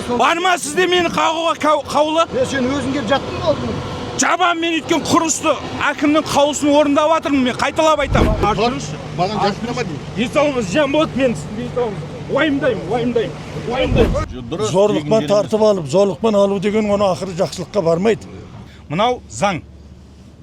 Барма сізде мені қағуға қаулы? Сен өзің келіп жаттың ба алдың? Жабам мен өткен құрысты әкімнің қаулысын орындап жатырмын, мен қайталап айтамын. Маған жақындама дейін. Денсаулығыңыз жан болады, мен денсаулығыңыз уайымдаймын. Зорлықпен тартып алып, зорлықпен алу деген оны ақыры жақсылыққа бармайды. Мынау заң,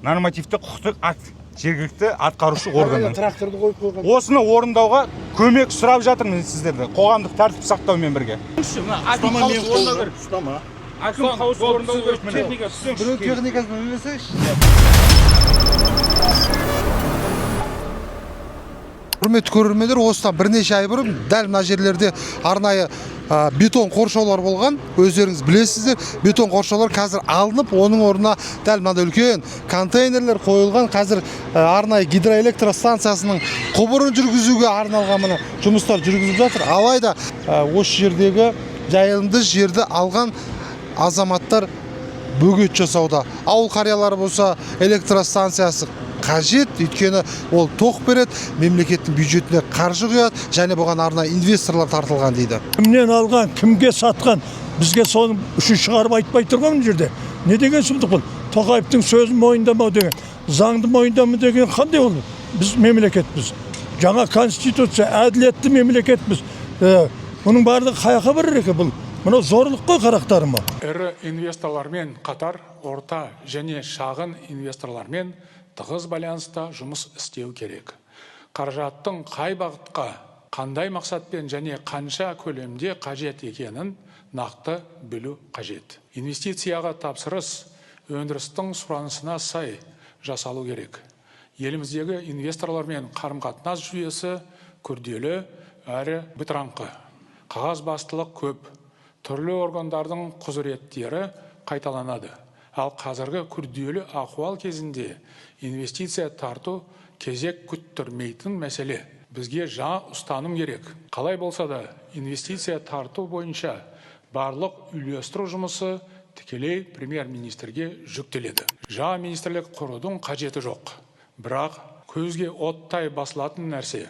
нормативті құқықтық акт, жергілікті атқарушы органның. Тракторды қойып қойған. Осыны орындауға көмек сұрап жатырмын сіздерді, қоғамдық тәртіп сақтаумен бірге. Ұстама. Әкім қаулысын орындау керек, техника түсіңші. Біреу техникасын білмесеңші. Құрметті көрермендер, осыдан бірнеше ай бұрын дәл мына жерлерде арнайы бетон қоршаулар болған. Өздеріңіз білесіздер, бетон қоршаулар қазір алынып, оның орнына дәл мынандай үлкен контейнерлер қойылған. Қазір арнайы гидроэлектростанциясының құбырын жүргізуге арналған мына жұмыстар жүргізіліп жатыр. Алайда осы жердегі жайылымды жерді алған азаматтар бөгет жасауда. Ауыл қариялары болса электростанциясы қажет, өйткені ол тоқ береді, мемлекеттің бюджетіне қаржы құяды, және бұған арнайы инвесторлар тартылған дейді. Кімнен алған, кімге сатқан, бізге соны үшін шығарып айтпай тұрған бұл жерде. Не деген сұмдық бұл? Тоқаевтың сөзін мойындамау деген, заңды мойындамау деген қандай ол? Біз мемлекетпіз. Жаңа конституция, әділетті мемлекетпіз. Бұның барлығы қаяққа барар екен бұл? Мынау зорлық қой қарақтарыма. Ірі инвесторлармен қатар орта және шағын инвесторлармен тығыз байланыста жұмыс істеу керек. Қаражаттың қай бағытқа, қандай мақсатпен және қанша көлемде қажет екенін нақты білу қажет. Инвестицияға тапсырыс өндірістің сұранысына сай жасалу керек. Еліміздегі инвесторлармен қарым-қатынас жүйесі күрделі әрі бытыраңқы. Қағазбастылық көп. Түрлі органдардың құзыреттері қайталанады. Ал қазіргі күрделі ахуал кезінде инвестиция тарту кезек күттірмейтін мәселе. Бізге жаңа ұстаным керек. Қалай болса да инвестиция тарту бойынша барлық үйлестіру жұмысы тікелей премьер-министрге жүктеледі. Жаңа министрлік құрудың қажеті жоқ. Бірақ көзге оттай басылатын нәрсе.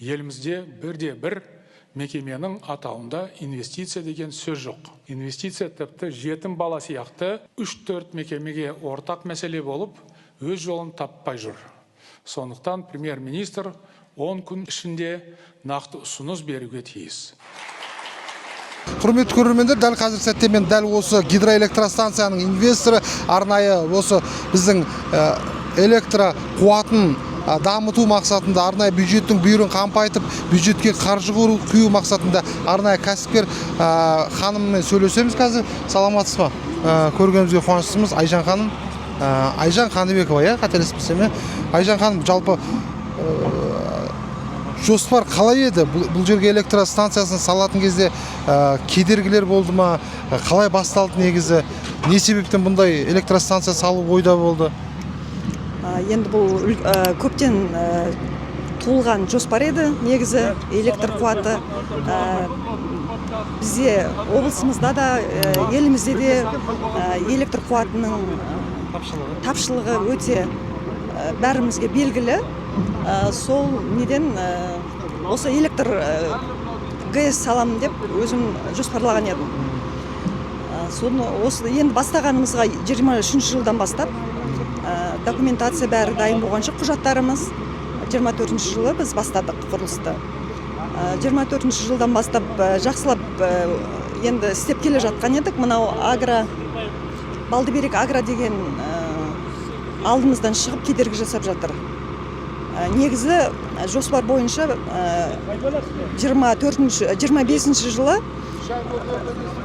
Елімізде бірде-бір мекеменің атауында инвестиция деген сөз жоқ. Инвестиция тіпті жетім бала сияқты 3-4 мекемеге ортақ мәселе болып, өз жолын таппай жүр. Сондықтан премьер-министр 10 күн ішінде нақты ұсыныс беруге тиіс. Құрметті көрермендер, дәл қазір сәтте мен дәл осы гидроэлектростанцияның инвесторы арнайы осы біздің электро қуатын дамыту мақсатында арнайы бюджеттің бүйірін қампайтып, бюджетке қаржы құю мақсатында арнайы кәсіпкер ханыммен сөйлесеміз қазір. Саламатсыз ба? Көргенімізге қуаныштымыз. Айжан ханым, Айжан Қаныбекова, қателеспесем. Айжан ханым, жалпы жоспар қалай еді? Бұл жерге электростанциясын салатын кезде кедергілер болды ма? Қалай басталды негізі? Не себептен бұндай электростанция салу ойда болды? Енді бұл көптен туылған жоспар еді, негізі электр қуаты. Бізде облысымызда да, елімізде де электр қуатының тапшылығы өте бәрімізге белгілі. Сол неден осы электр ГЭС саламын деп өзім жоспарлаған едім. Соны осы енді бастағанымызға 23 жылдан бастап документация бәрі дайын болғанша құжаттарымыз 24 жылы біз бастадық құрылысты. 24 жылдан бастап жақсылап енді істеп келе жатқан едік. Мынау Балдыберек агро деген алдымыздан шығып кедергі жасап жатыр. Негізі жоспар бойынша 25 жылы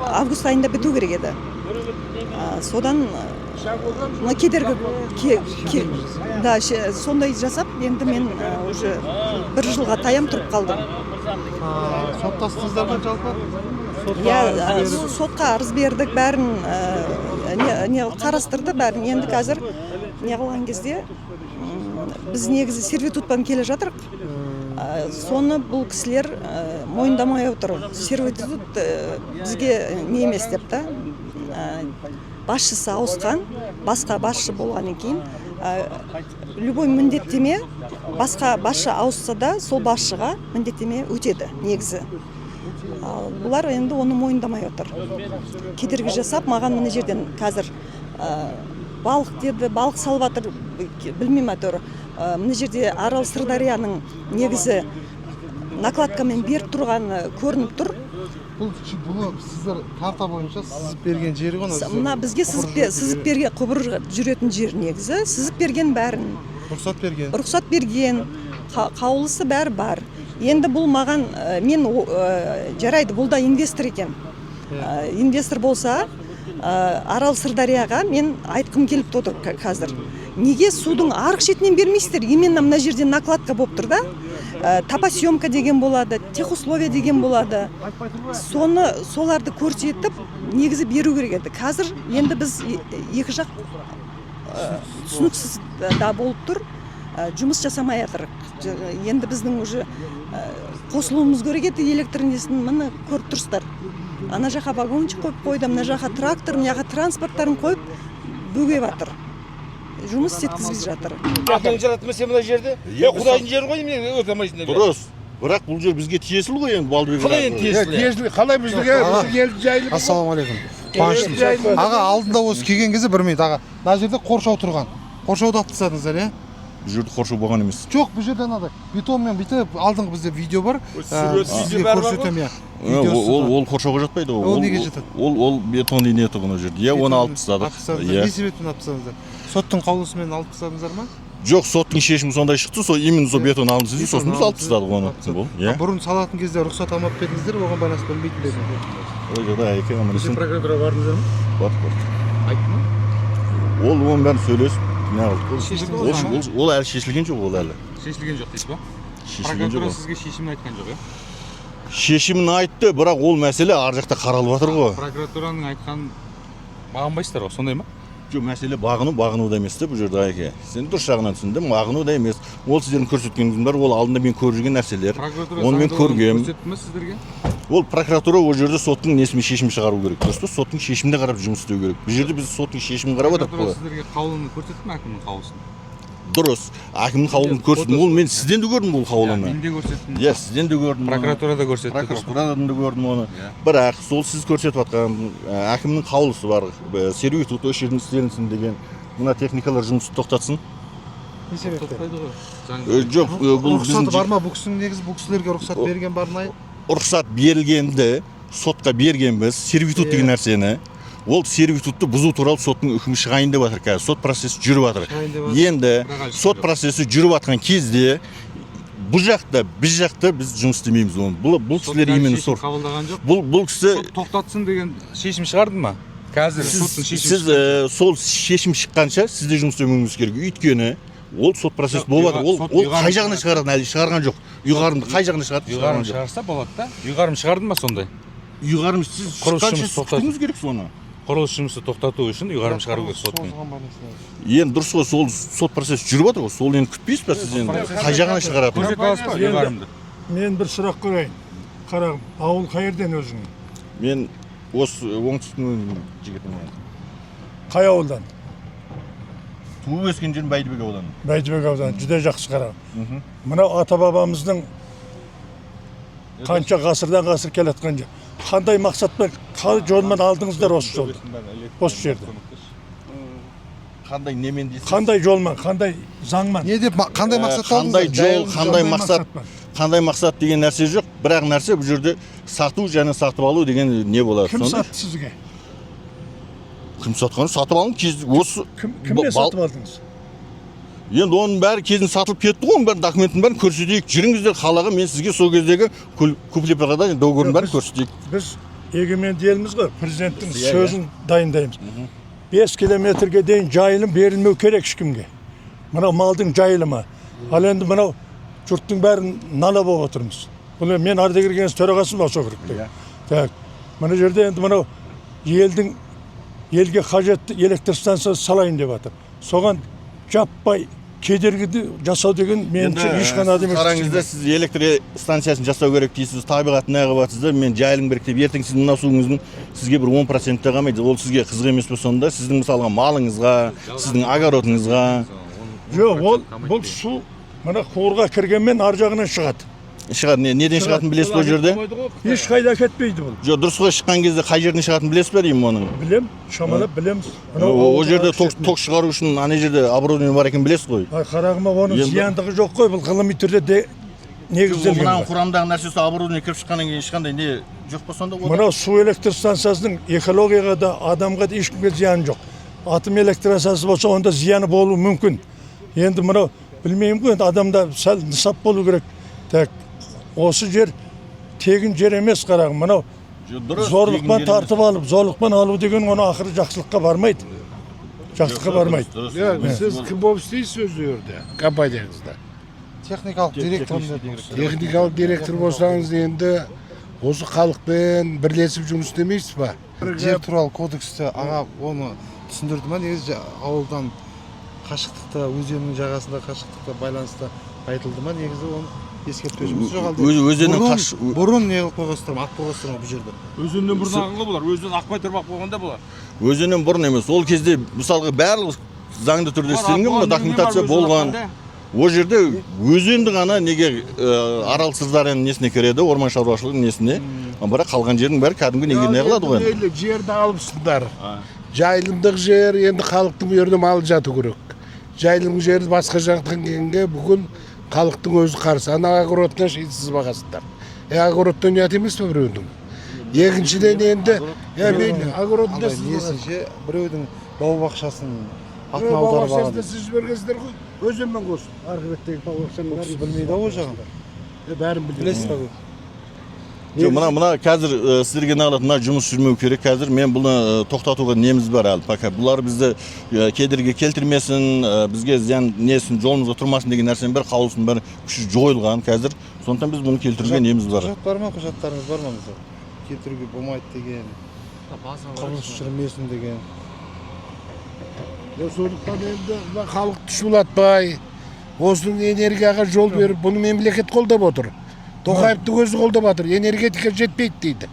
август айында біту керек еді. Содан кедергі сондай жасап, енді мен уже 1 жылға таям тұрып қалдым. Соттастыңыздар ма жалпы? Сотқа арыз бердік, бәрін қарастырды, бәрін. Енді қазір не қылған кезде біз негізі сервитутпен келе жатырық. Соны бұл кісілер мойындамай отыр. Сервитут бізге не емес деп та. Басшысы ауысқан, басқа басшы болғаннан кейін, любой міндеттеме, басқа басшы ауысса да, сол басшыға міндеттеме өтеді негізі. бұлар енді оны мойындамай отыр. Кедергі жасап, маған мына жерден қазір балық деді, балық салып жатыр, білмеймін әйтеуір. Мына жерде Арал Сырдарияның негізі накладкамен беріп тұрғаны көрініп тұр. Бұл сіздер карта бойынша сызып берген жері ғой? Мына бізге сызып берген, құбыр жүретін жер негізі, сызып берген бәрін. Рұқсат берген, қаулысы бәрі бар. Енді бұл маған, мен жарайды, бұл да инвестор екен. Инвестор болса, Арал Сырдарияға мен айтқым келіп отыр қазір. Неге судың арық шетінен бермейсіздер? Именно мына жерде накладка болып тұр да. Топосъемка деген болады, техусловия деген болады. Соларды көрсетіп, негізі беру керек еді. Қазір енді біз екі жақ түсініксіз да болып тұр. Жұмыс жасамай жатыр. Енді біздің уже қосылуымыз керек еді электрнесін, міне көріп тұрсыздар. Ана жаққа вагончик қойып қойды, мына жаққа трактор, мына жаққа транспорттарын қойып бөгеп жатыр. Жұмыс істеткізіп жатыр. Ақын жаратма сен мына жерде? Құдайдың жері ғой, мен өтемайсың деп. Дұрыс. Бірақ бұл жер бізге тиесілі ғой енді Балдыбек. Қалай енді тиесілі? Қалай бізге елді жайлы? Ассалаумағалейкум. Қуаныштымын. Аға, алдында осы келген кезде бір минут аға. Мына жерде қоршау тұрған. Қоршауды алып тастадыңыздар, иә? Бұл жерде қоршау болған емес. Жоқ, бұл жерде анадай бетонмен бүйтіп алдыңғы бізде видео бар. Сізге көрсетемін, иә. Ол қоршауға жатпайды ғой. Ол неге жатады? Ол бетон инеті бұны жерде. Иә, оны алып тастадық. Не себеппен алып тастадыңыздар? Соттың қаулысымен алып тастадыңыздар ма? Жоқ, соттың шешімі сондай шықты, сол именно сол бетон алынды, сосын біз алып тастадық оны. Бұрын салатын кезде рұқсат алмап бердіңіздер, оған байланысты бөлмейтін бе? Ой, жада әйке аманесын. Прокуратура бардыңыздар ма? Бардық. Айтты ма? Ол оның бәрін сөйлесіп, ол әлі шешілген жоқ, ол әлі. Шешілген жоқ дейсіз ба? Шешілген жоқ. Прокуратура сізге шешімін айтқан жоқ, иә? Шешімін айтты, бірақ ол мәселе ар жақта қаралып жатыр ғой. Прокуратураның айтқан бағынбайсыздар ғой, сондай ма? Жоқ, мәселе бағыну да емес те бұл жерде әке. Сен дұрыс жағынан түсіндің, бағыну да емес. Ол сіздердің көрсеткеніңіз бар, ол алдында мен көріп жүрген нәрселер. Оны мен көргем. Көрсетті ме сіздерге? Ол прокуратура ол жерде соттың несімен шешім шығару керек. Дұрыс па? Соттың шешіміне қарап жұмыс істеу керек. Бұл жерде біз соттың шешімін қарап отырмыз ғой. Сіздерге қаулыны көрсетті ме, әкімнің қаулысын? Дұрыс. Әкімнің қаулысын көрсеттім. Ол мен сізден де көрдім бұл қаулыны. Мен де көрсеттім. Иә, сізден де көрдім. Прокуратурада көрсетті. Прокуратурадан да көрдім оны. Бірақ сол сіз көрсетіп жатқан әкімнің қаулысы бар. Сервитут осы жердің істелінсін деген. Мына техникалар жұмысты тоқтатсын. Не себепті? Жоқ, бұл рұқсаты бар ма? Бұл кісінің негізі бұл кісілерге рұқсат берген бар ма? Рұқсат берілгенді сотқа бергенбіз, сервитут деген нәрсені. Ол сервитутты бұзу туралы соттың үкімі шығайын деп жатыр қазір. Сот процесі жүріп жатыр. Енді сот процесі жүріп жатқан кезде бұл жақта, біз жақта біз жұмыс істемейміз оны. Бұл кісілер именно сот қабылдаған жоқ. Бұл кісі Тоқтатсын деген шешім шығарды ма? Қазір соттың шешімі. Сіз сол шешім шыққанша сізде жұмыс істемеуіңіз керек. Өйткені ол сот процесі болып жатыр. Ол қай жағына шығарған әлі шығарған жоқ. Ұйғарымды қай жағына шығарды? Ұйғарым шығарса болады да. Ұйғарым шығарды ма сондай? Ұйғарым сіз шыққанша күтуіңіз керек соны. Құрылыс жұмысы тоқтату үшін ұйғарым шығару керек соттың. Енді дұрыс қой, сол сот процесі жүріп жатыр ғой. Сол енді күтпейсіз ба сіз енді? Қай жағына шығарады? Көрсетіп аласыз ба ұйғарымды? Мен бір сұрақ қойайын. Қарағым, ауыл қайерден өзің? Мен осы оңтүстіктің жігітімін. Қай ауылдан? Туып өскен жерім Бәйдібек ауданы. Бәйдібек ауданы, жүде жақсы қарағым. Мынау ата бабамыздың қанша ғасырдан ғасыр келатқан жер. Қандай мақсатпен, қалай жолмен алдыңыздар осы жолды? Осы жерді. Қандай немен дейсіз? Қандай жолмен, қандай заңмен? Не деп, қандай мақсатта Қандай жол, қандай мақсат? Қандай мақсат деген нәрсе жоқ. Бірақ нәрсе бұл жерде сату және сатып алу деген не болады? Кім сатты сізге? Кім сатқан? Сатып алың осы Кіммен сатып алдыңыз? Енді оның бәрі кезін сатылып кетті ғой, оның бәрі документін бәрін көрсетейік. Жүріңіздер қалаға, мен сізге сол кездегі куплет-бағада договорын бәрін көрсетейік. Біз егеменді елміз ғой, президенттің сөзін дайындаймыз. 5 километрге дейін жайылым берілмеу керек ешкімге. Мынау малдың жайылымы. Ал енді мынау жұрттың бәрін нала болып отырмыз. Бұл мен Ардагер кеңесі төрағасымын осы округте. Так, мына жерде енді мынау елге қажетті электр станциясы салайын деп жатыр. Соған жаппай кедергіді жасау деген меніңше ешқандай емес. Қараңызда сіз электр станциясын жасау керек дейсіз, табиғат неғып жатсыздар, мен жайылым керек деп, ертең сіздің мына суыңыздың сізге бір 10%-те қалмайды. Ол сізге қызық емес пе сонда? Сіздің мысалға малыңызға, сіздің огородыңызға. Жоқ, бұл су мына қорға кіргенмен ар жағынан шығады. шығады. Неден шығатынын білесіз бе ол жерде? ешқайда кетпейді бұл. Жоқ, дұрысқа шыққан кезде қай жерден шығатынын білесіз бе деймін оның? Білем, шамалап білеміз. Ол жерде ток шығару үшін ана жерде оборудование бар екенін білесіз ғой. Қарағыма оның зияндығы жоқ қой, бұл ғылыми түрде де негізделген. Мынаның құрамдағы нәрсесі оборудование кіріп шыққаннан кейін ешқандай не жоқ па сонда? Мынау су электр станциясының экологияға да адамға да ешкімге зияны жоқ. Атом электростанциясы болса онда зияны болуы мүмкін. Енді мынау білмеймін ғой, енді адамда сәл нысап болу керек. Так, осы жер тегін жер емес қарағым. Мынау зорлықпен тартып алып, зорлықпен алу деген оны ақыры жақсылыққа бармайды. Жақсылыққа бармайды. Сіз кім болып істейсіз өз жерде, компанияңызда? Техникалық директор. Техникалық директор болсаңыз енді осы халықпен бірлесіп жұмыс істемейсіз ба? Жер туралы кодексте аға оны түсіндірді ма? Негізі ауылдан қашықтықта, өзеннің жағасында қашықтықта байланысты айтылды ма? Негізі оны ескертпе жұмысы жоқ алды. Бұрын не қылып қойғастырма, ат қойғастырма бұл жерде. Өзеннен бұрын ағынғы болар, өзен ақпай тұрмақ болғанда болар. Өзеннен бұрын емес. Ол кезде мысалға барлық заңды түрде істелінген документация болған. Ол жерде өзенді ғана неге Арал Сырдарияның несіне кіреді, орман шаруашылығының несіне. Бірақ қалған жердің бәрі кәдімгі неге не қылады ғой. Жерді алыпсыңдар. Жайылымдық жер енді халықтың жерде малы жату керек. Жайылым жерді басқа жақтан келгенге бүгін халықтың өзі қарсы. Ана огородтан шетсіз бағасыздар. Огородтан ұят емес пе біреудің? Екіншіден енді огородында несінше біреудің бау бақшасын атына аударып алған. Сіз жібергенсіздер ғой. Өзенмен қос. Арғы беттегі бау бақшаның бәрін Білмейді ау жағында. бәрін Білесіз бе? Жоқ, мына қазір сіздерге нағылатын мына жұмыс жүрмеу керек. Қазір мен бұны тоқтатуға неміз бар әлі. Пока бұлар бізді кедергі келтірмесін, бізге зиян несін, жолымызға тұрмасын деген нәрсенің бір қаулысының бәрі күші жойылған қазір. Сондықтан біз бұны келтіруге неміз бар. Құжат бар ма? Құжаттарыңыз бар ма бізде? Келтіруге болмайды деген, құрылыс жүрмесін деген. Сондықтан енді халық шулатпай, осының энергияға жол беріп, бұны мемлекет қолдап отыр. Тоқаевтың өзі қолдап отыр, энергетика жетпейді дейді.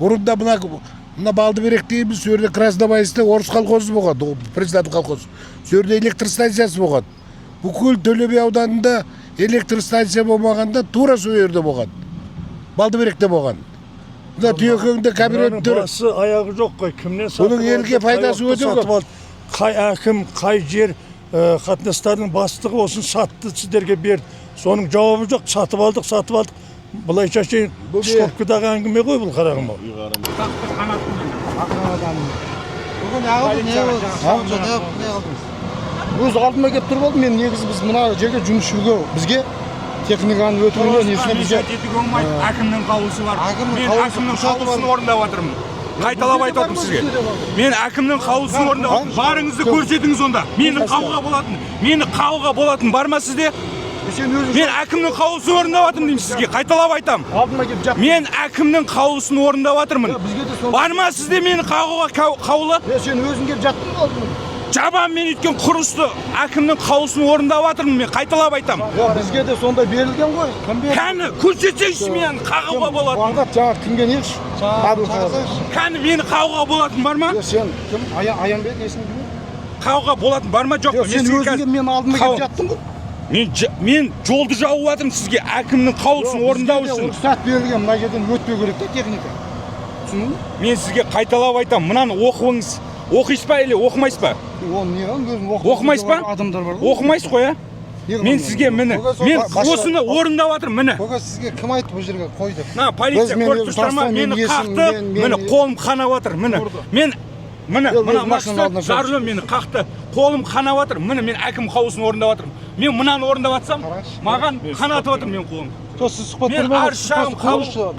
Бұрында мына Балдыберек дейміз, сол жерде Краснобайста орыс колхозы болған, президент колхозы. Сол жерде электр станциясы болған. Бүкіл Төле би ауданында электр станция болмағанда тура сол жерде болған. Балдыберекте болған. Мына түйекеңде кабинеттер. Басы аяғы жоқ қой, кімнен сатып алды? Бұның елге пайдасы өте көп. Қай әкім, қай жер қатынастарының бастығы осын сатты сіздерге берді. Соның жауабы жоқ, сатып алдық. Бұлайша шейін шопкыдағы әңгіме ғой бұл қарағым ау. Бүгін ағылды не алдыңыз? Өз алдыма келіп тұрып алдым, мен негізі біз мына жерге жұмыс жүрге бізге техниканың өтуіне несіне бізге Әкімнің қаулысы бар. Мен әкімнің қаулысын орындап жатырмын. Қайталап айтып отырмын сізге. Мен әкімнің қаулысын орындап жатырмын. Барыңызды көрсетіңіз онда. Мені қағуға болатын бар ма сізде? Мен әкімнің қаулысын орындап жатырмын деймін сізге. Қайталап айтам. Мен әкімнің қаулысын орындап жатырмын. Бар ма сізде мені қағуға қаулы? Сен өзің келіп жаттың ба алдыма? Жабам мен өткен құрысты әкімнің қаулысын орындап жатырмын, мен қайталап айтам. Бізге де сондай берілген ғой. Кәні көрсетсеңші мені қағуға болатын. Бағдат жаңа кімге неші? Кәні мені қағуға болатын бар ма? Сен кім? Аянбек есің кім? Қағуға болатын бар ма жоқ па? Сен өзің мен алдыма келіп жаттың ғой. Мен жолды жауып жатырмын сізге әкімнің қаулысын орындау үшін. Рұқсат берілген, мына жерден өтпеу керек те техника. Түсіндің бе? Мен сізге қайталап айтам, мынаны оқыңыз. Оқисыз ба или оқымайсыз ба? Ол не ғой, өзім оқымайсыз ба? Адамдар бар ғой. Оқымайсыз қой, а? Мен сізге міне, мен осыны орындап жатырмын, міне. Көке сізге кім айтты бұл жерге қой деп? На, полиция көріп тұрсыздар ма? Мені қақты, міне қолым қанап жатыр, міне. Міне мақсат жарылы мені қақты, қолым қанап жатыр, міне мен әкім қаулысын орындап жатырмын. Мен мынаны орындап жатсам, маған қанатып жатыр мен қолым. Мен арыз шағым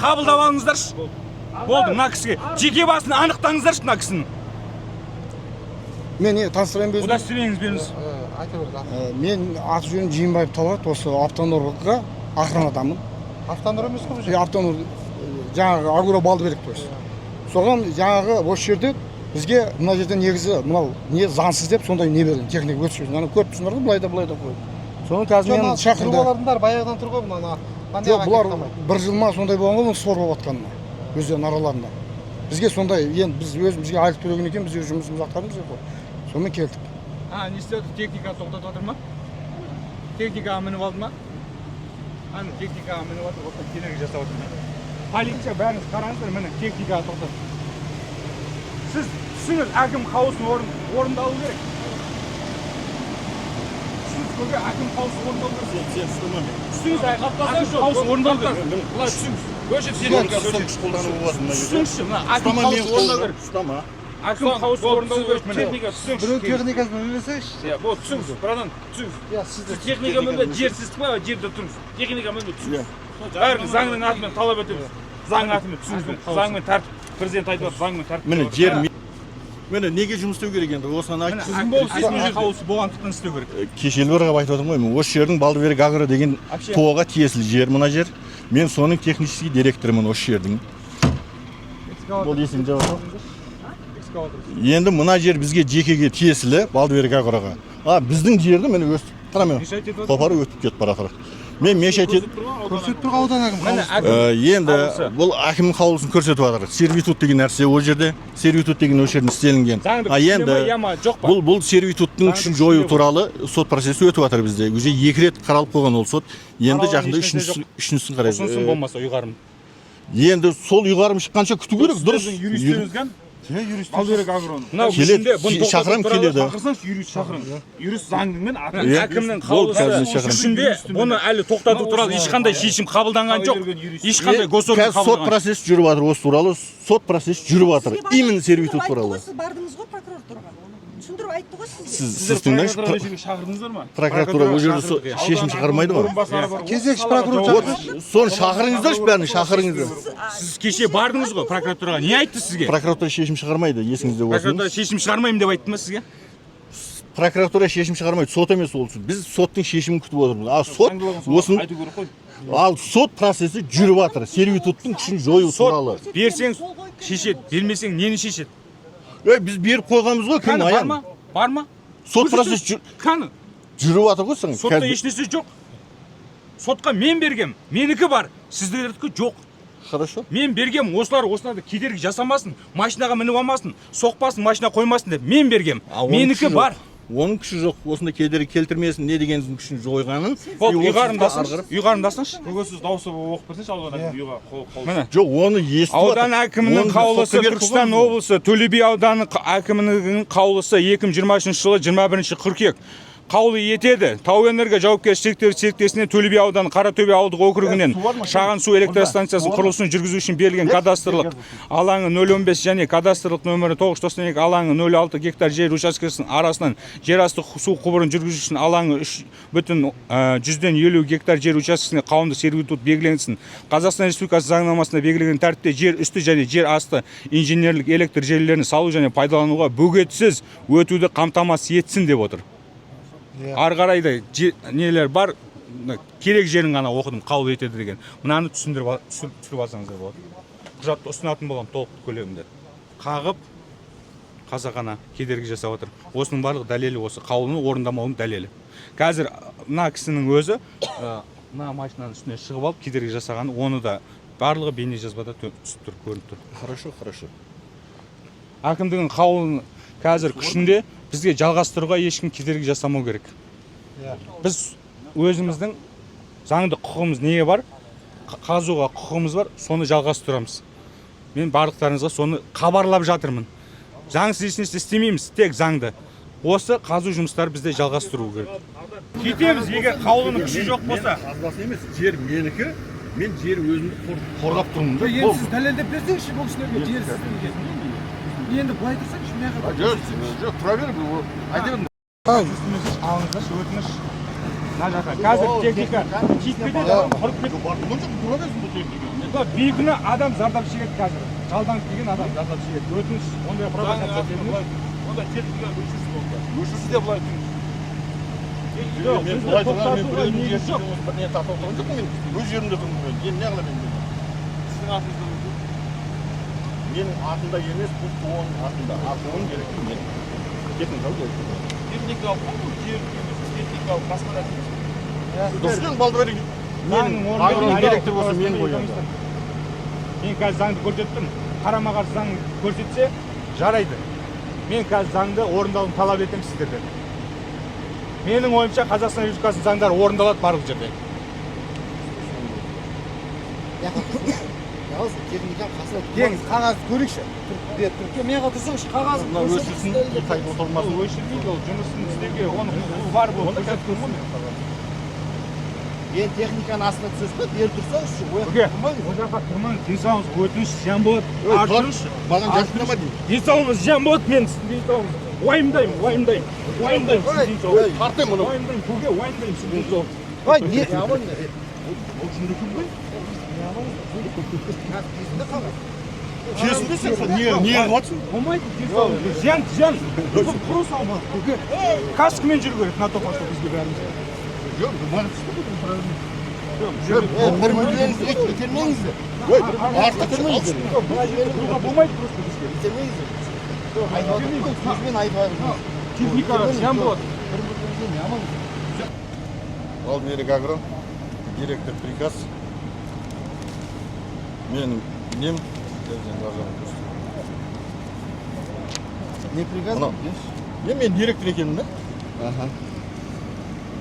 қабылдап алыңыздаршы. Болды, мына кісіге жеке басын анықтаңыздаршы мына кісінің. Мен таныстырайын ба өзім? Удостоверениеңізді беріңіз. Айта берді. Мен аты жөнім Жиенбаев Талғат, осы автонұрға охранадамын. Автонұр емес қой бұл жерде? Автонұр жаңағы Агура Балдыберек той. Соған жаңағы осы жерде бізге мына жерде негізі мынау не заңсыз деп сондай не берген техника өтіш. Ана көріп тұрсыңдар ғой, былай да қойды. Соны қазір мен шақырды. Трубалардың бәрі баяғыдан тұр ғой мына. Жоқ, бұлар бір жыл ма сондай болған ғой, спор болып жатқанына. Өздерінің араларында. Бізге сондай, енді біз өзімізге айлық төлеген екен, біз өз жұмысымызды атқарамыз ғой. Сонымен келдік. Не істеп техника тоқтатып жатыр ма? Техникаға мініп алды ма? Аны техникаға мініп отыр, осында кедергі жасап отыр. Полиция бәріңіз қараңыздар, міне техникаға тоқтат. Сіз түсіңіз, әкім қаулысын орындалу керек. Түсіңіз көге әкім қаулысын орындалу керек. Сен ұстама мен. Түсіңіз, әкім қаулысын орындалу керек. Бұлай түсіңіз. Түсіңізші, мына әкім қаулысын орындалу керек. Ұстама. Әкім қаулысын орындалу керек. Техника түсіңіз. Біреу техникасын білмесеңізші. Бұл түсіңіз, брадан түсіңіз. Техника мінбе, жерсіздік па, жерде тұрыңыз. Техника мінбе түсіңіз. Бәрін заңның атымен талап етеміз. Заң атымен түсіңіз. Заңмен тәртіп. Президент айтып отыр, заңмен тәртіп. Міне жер міне неге жұмыс істеу керек енді осыны айтып қаулысы болғандықтан істеу керек. кешелі бір айтып отырмын ғой мен осы жердің Балдыберек агро деген тоға тиесілі жер мына жер. Мен соның технический директорымын осы жердің. Бұл есім жауап. Енді мына жер бізге жекеге тиесілі Балдыберек агроға. Біздің жерді міне өстіп қарамен қопарып өтіп кетіп бара жатыр. Мен мешайт көрсетіп тұр аудан әкім қаулысы. енді бұл әкімнің қаулысын көрсетіп жатыр. Сервитут деген нәрсе ол жерде. Сервитут деген осы жерде істелінген. Енді бұл сервитуттың күшін жою туралы сот процесі өтіп жатыр бізде. Уже 2 рет қаралып қойған ол сот. Енді жақында үшіншісін қараймыз. Осынсын болмаса ұйғарым. Енді сол ұйғарым шыққанша күту керек. Дұрыс. Балдыберек агроның. Шақырым келеді. Шақырсаңыз юрист шақырыңыз. Юрист заңмен әкімнің қаулысы күшінде оны әлі тоқтату туралы ешқандай шешім қабылданған жоқ. Ешқандай госорган қабылданған. Сот процесі жүріп жатыр осы туралы. Сот процесі жүріп жатыр. Именно сервитут туралы. Сіз бардыңыз ғой прокуратураға. Түсіндіріп айтты ғой сізге. Сіз тыңдаңыз. шақырдыңыздар ма? Прокуратура ол жерде шешім шығармайды ма? Кезекші прокурор Соны шақырыңыздаршы бәрін шақырыңыздар. Сіз кеше бардыңыз ғой прокуратураға. Не айтты сізге? Прокуратура шешім шығармайды, есіңізде болсын. Прокуратура шешім шығармаймын деп айтты ма сізге? Прокуратура шешім шығармайды, сот емес ол. Біз соттың шешімін күтіп отырмыз. Сот осын сот процесі жүріп жатыр. Сервитуттың күшін жою туралы. Берсең шешеді, бермесең нені шешеді? Біз беріп қойғанбыз ғой, кім аян? Бар ма? Сот процесі жүріп жатыр ғой сен. Сотта ешнәрсе жоқ. Сотқа мен бергем, менікі бар, сіздердікі жоқ. Хорошо. Мен бергем, осыларды кедергі жасамасын, машинаға мініп алмасын, соқпасын, машина қоймасын деп мен бергем. Менікі бар. Оның күші жоқ. Осында кедергі келтірмесін, не дегеніздің күшін жойғанын. Ұйғарымдасыншы. Өгесіз дауысы оқып берсінші аудан әкімі ұйға. Жоқ, оны естіп аудан әкімінің қаулысы, Түркістан облысы Төле би ауданы әкімінің қаулысы 2023 жылы 21 қыркүйек. Қаулы етеді. Тау-энерго жауапкершілігі серіктестігіне Төле би ауданы Қаратөбе ауылдық округінен шағын су электростанциясының құрылысын жүргізу үшін берілген кадастрлық алаңы 015 және кадастрлық нөмірі 992 алаңы 06 гектар жер учаскесінің арасынан жер асты су құбырын жүргізу үшін алаңы 3,150 гектар жер учаскесіне қауымды сервитут белгіленсін. Қазақстан Республикасы заңнамасында белгіленген тәртіпте жер үсті және жер асты инженерлік электр желілерін салу және пайдалануға бөгетсіз өтуді қамтамасыз етсін деп отыр. Ары қарайда нелер бар, керек жерін ғана оқыдым, қаулы етеді деген. Мынаны түсіріп алсаңыздар болады. Құжатты ұсынатын болған толық көлемінде. Қағып, қасақана кедергі жасап отыр. Осының барлық дәлелі осы, қаулыны орындамауының дәлелі. Қазір мына кісінің өзі мына машинаның үстіне шығып алып кедергі жасаған, оны да барлығы бейне жазбада түсіп тұр, көрініп тұр. Хорошо. Әкімдігінің қаулының қазір күшінде бізге жалғастыруға ешкім кедергі жасамау керек. Біз өзіміздің заңды құқығымыз неге бар? Қазуға құқығымыз бар, соны жалғастырамыз. Мен барлықтарыңызға соны хабарлап жатырмын. Заңсыз ешнәрсе істемейміз, тек заңды. Осы қазу жұмыстары бізде жалғастыру керек. Кетеміз, егер қаулының күші жоқ болса. Қазбасы емес, жер менікі, мен жер өзімді қорғап тұрмын. Енді сіз дәлелдеп берсеңізші бұл кісілерге жер сіздің. Енді былай тұрсаңшы мына жаққа. Жоқ, тұра бер, айта беріңіз. Алыңыздаршы, өтініш. Мына жаққа. Қазір техника кетпеді, құрып кетті. Бейкүні адам зардап шегеді қазір. Жалданып келген адам зардап шегеді. Өтініш, ондай провокация бермейді. Онда техника өшірсіз болды. Өшірсіз де былай тұрыңыз. Жоқ, мен былай тұрған, мен біреудің жерін жоқ. Не тартып отырған жоқ, мен өз жерімде тұрмын. Енді не қылам енді? Сіздің атыңызда менің атымда емес, бұл туының атында. Атуын керек мен. Техникалық керек. Техникалық қой, жер техникалық басқа да. Дұрыстан Балдыберек менің агроның директор болса мен қоямын. Мен қазір заңды көрсеттім. Қарама-қарсы заң көрсетсе жарайды. Мен қазір заңды орындауын талап етемін сіздерден. Менің ойымша Қазақстан Республикасының заңдары орындалады барлық жерде. техниканы қасына келіңіз, қағазды көрейікші. Мен қатырсаңшы қағазды мына өшірсін қайтып отырмасын. Өшірмейді ол жұмысын істеуге, оның құқығы бар бұл. Мен техниканы астына түсесіз ба, бері тұрсаңызшы, Ол жаққа тұрмаңыз, денсаулығыңыз өтініш зиян болады. Тұрыңызшы. Маған жақындама дейді. Денсаулығыңыз зиян болады, мен сіздің денсаулығыңыз. Уайымдаймын сіздің денсаулығыңыз. Тартайын мұны. Уайымдаймын, көке, уайымдаймын сіздің денсаулығыңыз. Ой, не? Kesінде сен не қылатсың? Болмайды, денсаулығыңыз. Зиян. Құры салма, көке. Каскамен жүру керек, НАТО пошта бізге бәрімізге. Жоқ, маған Бір мүлдеріңізді итермеңізді. артық Итермеңізді. Болмайды просто бізге. Итермеңізді. Сөзбен айтып айтыңыз. Техникаға зиян болады. Балдыберек Агро, директор приказ. Менің нем. Не приказ? Мен директор екенмін да.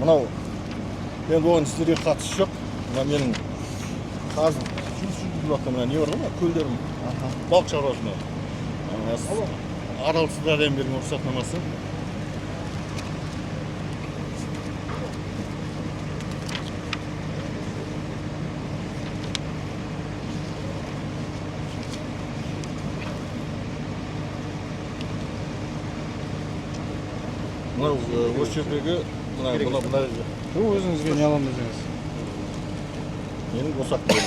Мынау енді оған істерге қатысы жоқ. Мына менің қазір жұмыс жүргізіп жатқан мына не бар ғой, көлдерім. Балық шаруашылығы. Аралсыздардан берген рұқсатнамасы. Мынау осы жердегі мына Өзіңізге не аламыз деңіз? менің босақ берім.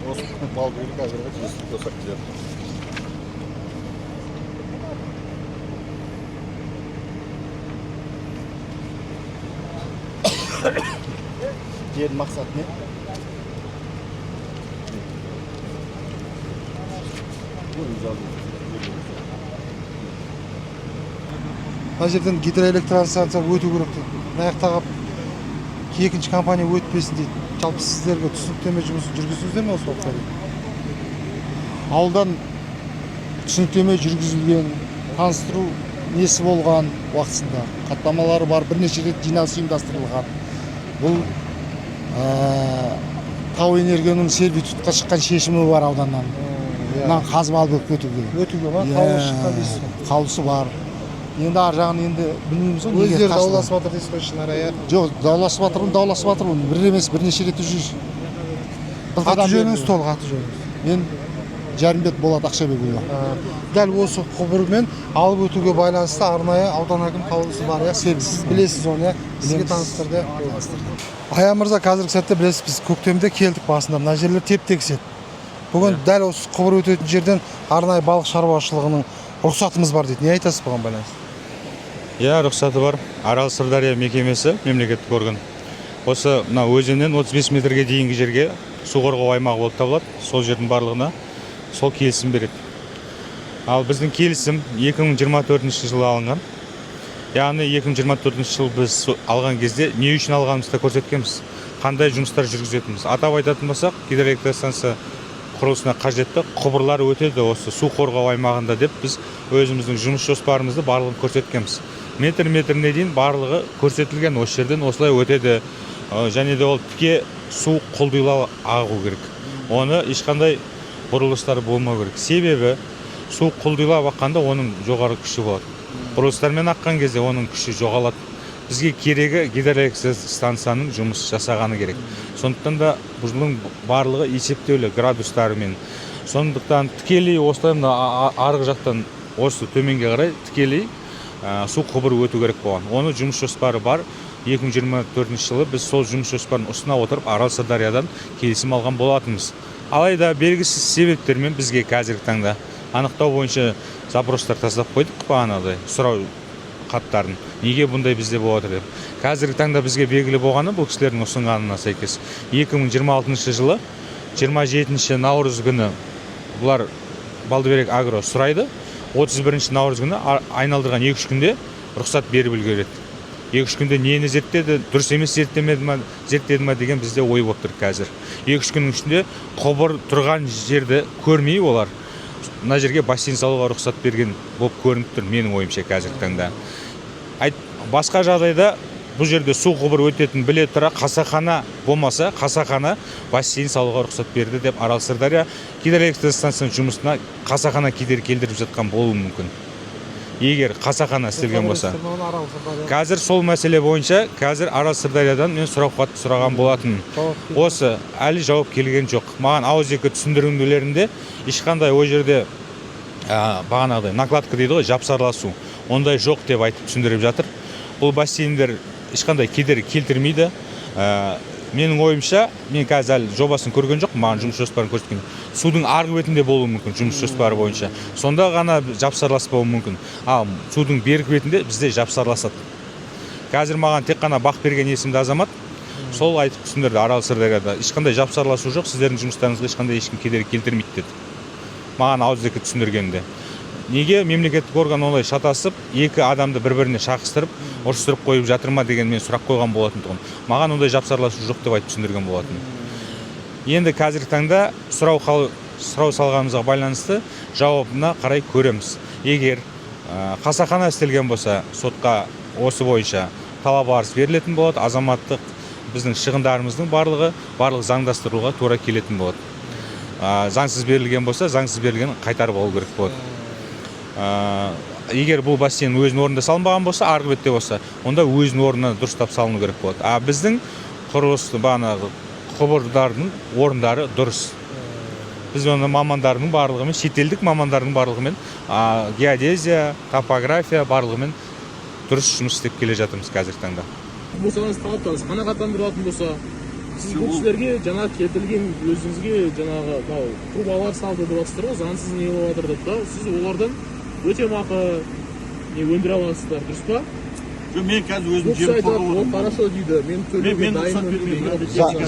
Осы Балдыберек Агроға тиесілі босақ берім. Жердің мақсаты не? Мына жерден гидроэлектростанция өту керек дейді. Мына жақтағы екінші компания өтпесін дейді. Жалпы сіздерге түсініктеме жұмысын жүргіздіңіздер ме осы уақытқа дейін? Ауылдан түсініктеме жүргізілген, таныстыру несі болған уақытысында. Хаттамалары бар, бірнеше рет жиналыс ұйымдастырылған. Бұл тау энергияның сервитутқа шыққан шешімі бар ауданнан. Мына қазып алып өтуге. Өтуге ма? Қаулы шыққан дейсіз. Қаулысы бар. Енді ар жағын енді білмейміз ғой. Өздері дауласып жатыр дейсіз ғой ішін арaya. Жоқ, дауласып жатырмын. Бір емес, бірнеше рет жүр. Аты жөніңіз толық, аты жөніңіз. Мен Жарымбет Болат Ақшабекұлы. Дәл осы құбырмен алып өтуге байланысты арнайы аудан әкім қаулысы бар, иә? Сіз білесіз оны, сізге таныстырды. Ая мырза, қазіргі сәтте білесіз, біз көктемде келдік басында. Мына жерлер теп-тегіс еді. Бүгін дәл осы құбыр өтетін жерден арнайы балық шаруашылығының рұқсатымыз бар дейді. Не айтасыз бұған байланысты? Иә, рұқсаты бар. Арал Сырдария мекемесі, мемлекеттік орган. Осы мына өзеннен 35 метрге дейінгі жерге су қорғау аймағы болып табылады. Сол жердің барлығына сол келісім береді. Ал біздің келісім 2024 жылы алынған. Яғни 2024 жыл біз алған кезде не үшін алғанымызды көрсеткенбіз. Қандай жұмыстар жүргізетініміз. Атап айтатын болсақ, гидроэлектростанция құрылысына қажетті құбырлар өтеді осы су қорғау аймағында деп біз өзіміздің жұмыс жоспарымызды барлығын көрсеткенбіз. Метріне дейін барлығы көрсетілген, осы жерден осылай өтеді. Және де ол тіке су құлдилау ағу керек. Оны ешқандай бұрылыстар болмау керек. Себебі су құлдилап аққанда оның жоғары күші болады. Бұрылыстармен аққан кезде оның күші жоғалады. Бізге керегі гидроэлектростанцияның жұмыс жасағаны керек. Сондықтан да бұның барлығы есептеулі градустарымен. Сондықтан тікелей осылай арғы жақтан осы төменге қарай тікелей су құбыры өту керек болған. Оны жұмыс жоспары бар. 2024 жылы біз сол жұмыс жоспарын ұсына отырып Арал Сырдариядан келісім алған болатынбыз. Алайда белгісіз себептермен бізге қазіргі таңда анықтау бойынша запростар тастап қойдық бағанадай сұрау хаттарын. Неге бұндай бізде болып отыр деп. Қазіргі таңда бізге белгілі болғаны бұл кісілердің ұсынғанына сәйкес 2026 жылы 27 наурыз күні бұлар Балдыберек Агро сұрайды. 31 наурыз күні айналдырған 2-3 күнде рұқсат беріп үлгереді. 2-3 күнде нені зерттеді, дұрыс емес зерттеді ма деген бізде ой болып тұр қазір. 2-3 күннің ішінде құбыр тұрған жерді көрмей олар мына жерге бассейн салуға рұқсат берген болып көрініп тұр менің ойымша қазіргі таңда. Басқа жағдайда бұл жерде су құбыры өтетін біле тұра қасақана болмаса, қасақана бассейн салуға рұқсат берді деп Арал Сырдария гидроэлектростанцияның жұмысына қасақана кедергі келтіріп жатқан болуы мүмкін. Егер қасақана істелген болса. Қазір сол мәселе бойынша, қазір Арал Сырдариядан мен сұраған болатын. Осы әлі жауап келген жоқ. Маған ауызекі түсіндірулерінде ешқандай о жерде бағанағыдай накладка дейді ғой, жапсарласу. Ондай жоқ деп айтып түсіндіріп жатыр. Бұл бассейндер ешқандай кедергі келтірмейді. Менің ойымша, мен қазір әлі жобасын көрген жоқ, маған жұмыс жоспарын көрсеткен. Судың арғы бетінде болуы мүмкін жұмыс жоспары бойынша. Сонда ғана жапсарласпауы мүмкін. Ал судың бергі бетінде бізде жапсарласады. Қазір маған тек қана бақ берген есімді азамат сол айтып түсіндірді. Арал Сырдарияда ешқандай жапсарласу жоқ, сіздердің жұмыстарыңызға ешқандай ешкім кедергі келтірмейді деді. Маған ауызекі түсіндіргенде. Неге мемлекеттік орган олай шатасып, екі адамды бір-біріне шақыстырып, ұрыстырып қойып жатыр ма деген мен сұрақ қойған болатын тұғын. Маған ондай жапсарласу жоқ деп айтып түсіндірген болатын. Енді қазіргі таңда сұрау салғанымызға байланысты жауабына қарай көреміз. Егер қасақана істелген болса, сотқа осы бойынша талап арыз берілетін болады, азаматтық біздің шығындарымыздың барлығы заңдастыруға тура келетін болады. Заңсыз берілген болса, заңсыз берілген қайтарып алу керек болады. Егер бұл бассейн өзінің орнында салынбаған болса, арғы бетте болса, онда өзінің орнына дұрыстап салыну керек болады. Біздің құрылысты бағанағы құбырдардың орындары дұрыс. Біз оны мамандардың барлығымен, шетелдік мамандардың барлығымен, геодезия, топография барлығымен дұрыс жұмыс істеп келе жатырмыз қазіргі таңда. Болсаңыз талаптарыңыз қанағаттандырылатын болса, сіз бұл кісілерге жаңа келтірілген өзіңізге жаңағы трубалар салды деп жатсыздар ғой, заңсыз не болып жатыр деп та, сіз олардан өтемақы өндіре аласыздар, дұрыс па? Жоқ, мен қазір өзім жерім қорғап отырмын. Хорошо дейді, мен төлеуге дайынмын.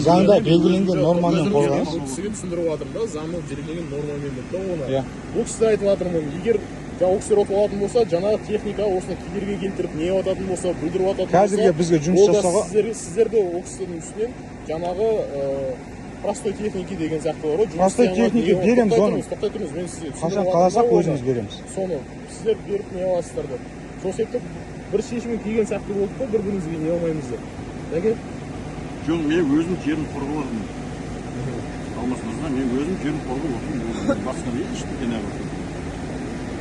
Заңда белгіленген нормамен қорғау. Бұл кісіге түсіндіріп жатырмын да, заңда белгіленген нормамен деп та оны. Бұл кісі айтып жатырмын, егер жаңа кісілер отырып алатын болса, жаңағы техника осыны кедергі келтіріп не жататын болса, бүлдіріп жататын болса, қазірге бізге жұмыс жасауға сіздерді ол кісінің үстінен жаңағы простой техники деген сияқты бар ғой. Простой техника береміз оны. Тоқтай тұрыңыз, мен сізге қашан қаласақ өзіміз береміз. Соны сіздер беріп не аласыздар деп. Сол себепті бір шешімге келген сияқты болды да, бір-бірімізге не алмаймыз деп. Неге? Жоқ, мен өзім жерін қорғап отырмын. Алмасыңызға, мен өзім жерін қорғап отырмын. Басқа не ештеңе не бар.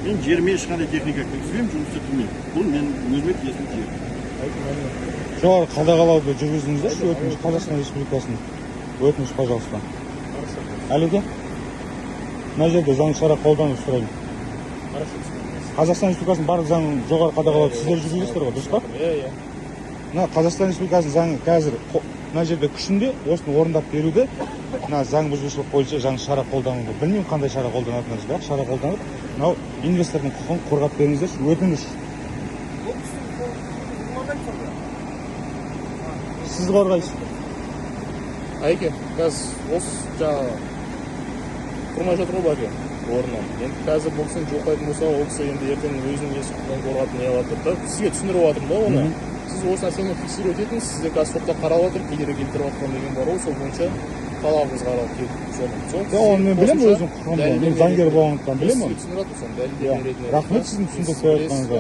Мен жеріме ешқандай техника кіргізбеймін, жұмыс істетілмеймін. Бұл мен өзіме тиесілі жер. Жоғары қадағалауды жүргізіңіздерші, өтініш Қазақстан Республикасының. Өтініш, пожалуйста. Әлеге? Мына жерде заң шара қолданып сұраймын. Қазақстан Республикасының барлық заңын жоғары қадағалауды сіздер жүргізесіздер ғой, дұрыс па? Иә. Мына Қазақстан Республикасының заңы қазір мына жерде күшінде, осыны орындап беруде, мына заң бұзушылық бойынша заң шара қолданылды. Білмеймін қандай шара қолданатыныңыз, бірақ шара қолданып, мынау инвестордың құқығын қорғап беріңіздерші, өтініш. Сіз қорғайсыз. Айке, қазір осы жаңағы тұрмай жатыр ғой бәке орнынан. Енді қазір бұл кісіні жоқтайтын болса, ол кісі енді ертең өзінің есіктен қорғап не алады да. Сізге түсіндіріп жатырмын да оны. Сіз осы нәрсені фиксировать етіңіз, сізде қазір сотта қаралып жатыр, кедергі келтіріп жатқан деген бар ғой, сол бойынша талабыңыз қаралып келді. Оны мен білемін өзім құқығымды, мен заңгер болғандықтан білемін оны. Сізге түсіндіріп жатырсың, дәлелдеме ретінде. Рахмет сіздің түсіндіріп қойғаныңызға.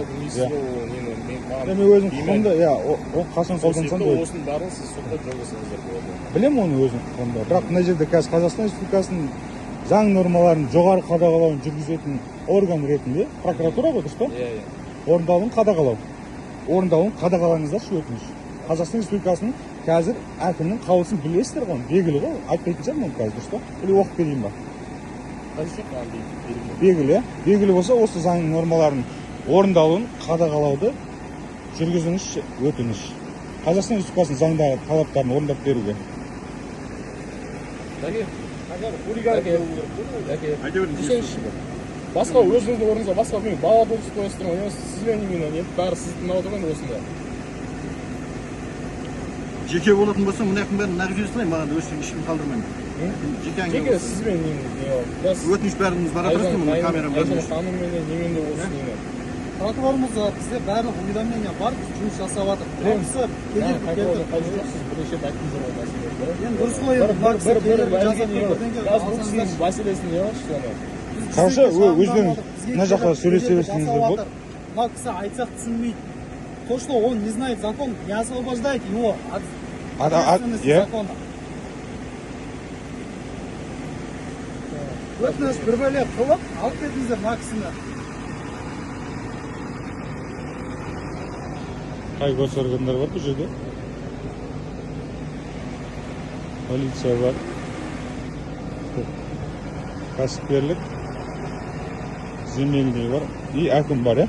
Мен өзім құқығымды, ол қашан қолдансам да осының барлығын сіз сотта жолдасаңыздар болады. Білемін оны өзім құқығымды. Бірақ мына жерде қазір Қазақстан Республикасының заң нормаларын жоғары қадағалауын жүргізетін орган ретінде прокуратура ғой, дұрыс па? Иә. Орындалуын қадағалау. Орындалуын қадағалаңыздаршы, өтініш. Қазақстан Республикасының қазір әкімнің қаулысын білесіздер ғой, белгілі ғой, айтпайтын шығармын қазір, дұрыс па? Или оқып берейін ба? Белгілі, белгілі болса, осы заң нормаларын орындалуын қадағалауды жүргізіңізші, өтініш. Қазақстан Республикасының заңдағы талаптарын орындап беруге. Басқа өзіңіздің орныңызға басқа білмеймін, бала болып қойсыздар ма, сізбен именно не бәрі сізді тыңдап отырған осында. Жеке болатын болса, мына кім бәрін нағыз жіберсін, маған ешкім қалдырмаймын. Жеке сізбен не өтініш бәріміз бара тұрсын, мұны камера бәріміз. Қанымменен немен де болсын. Прокурорымыз бізде барлық уведомление бар, біз жұмыс жасап жатыр. Біріншісі кедергі келтірді. Сіз бірнеше айттыңыздар ғой мәселелерді. Енді дұрыс қой, бір мәселесін не бар соны. Хорошо, өздеріңіз мына жаққа сөйлесе берсеңіздер болды. Мына кісі айтсақ түсінбейді. то, что он не знает закон, не освобождайте его от ответственности закона. Өтініш бір бөлек қылып, алып кетіңіздер мына кісіні. Қай госоргандар бар бұл жерде? Полиция бар. Кәсіпкерлік, земельный бар и әкім бар,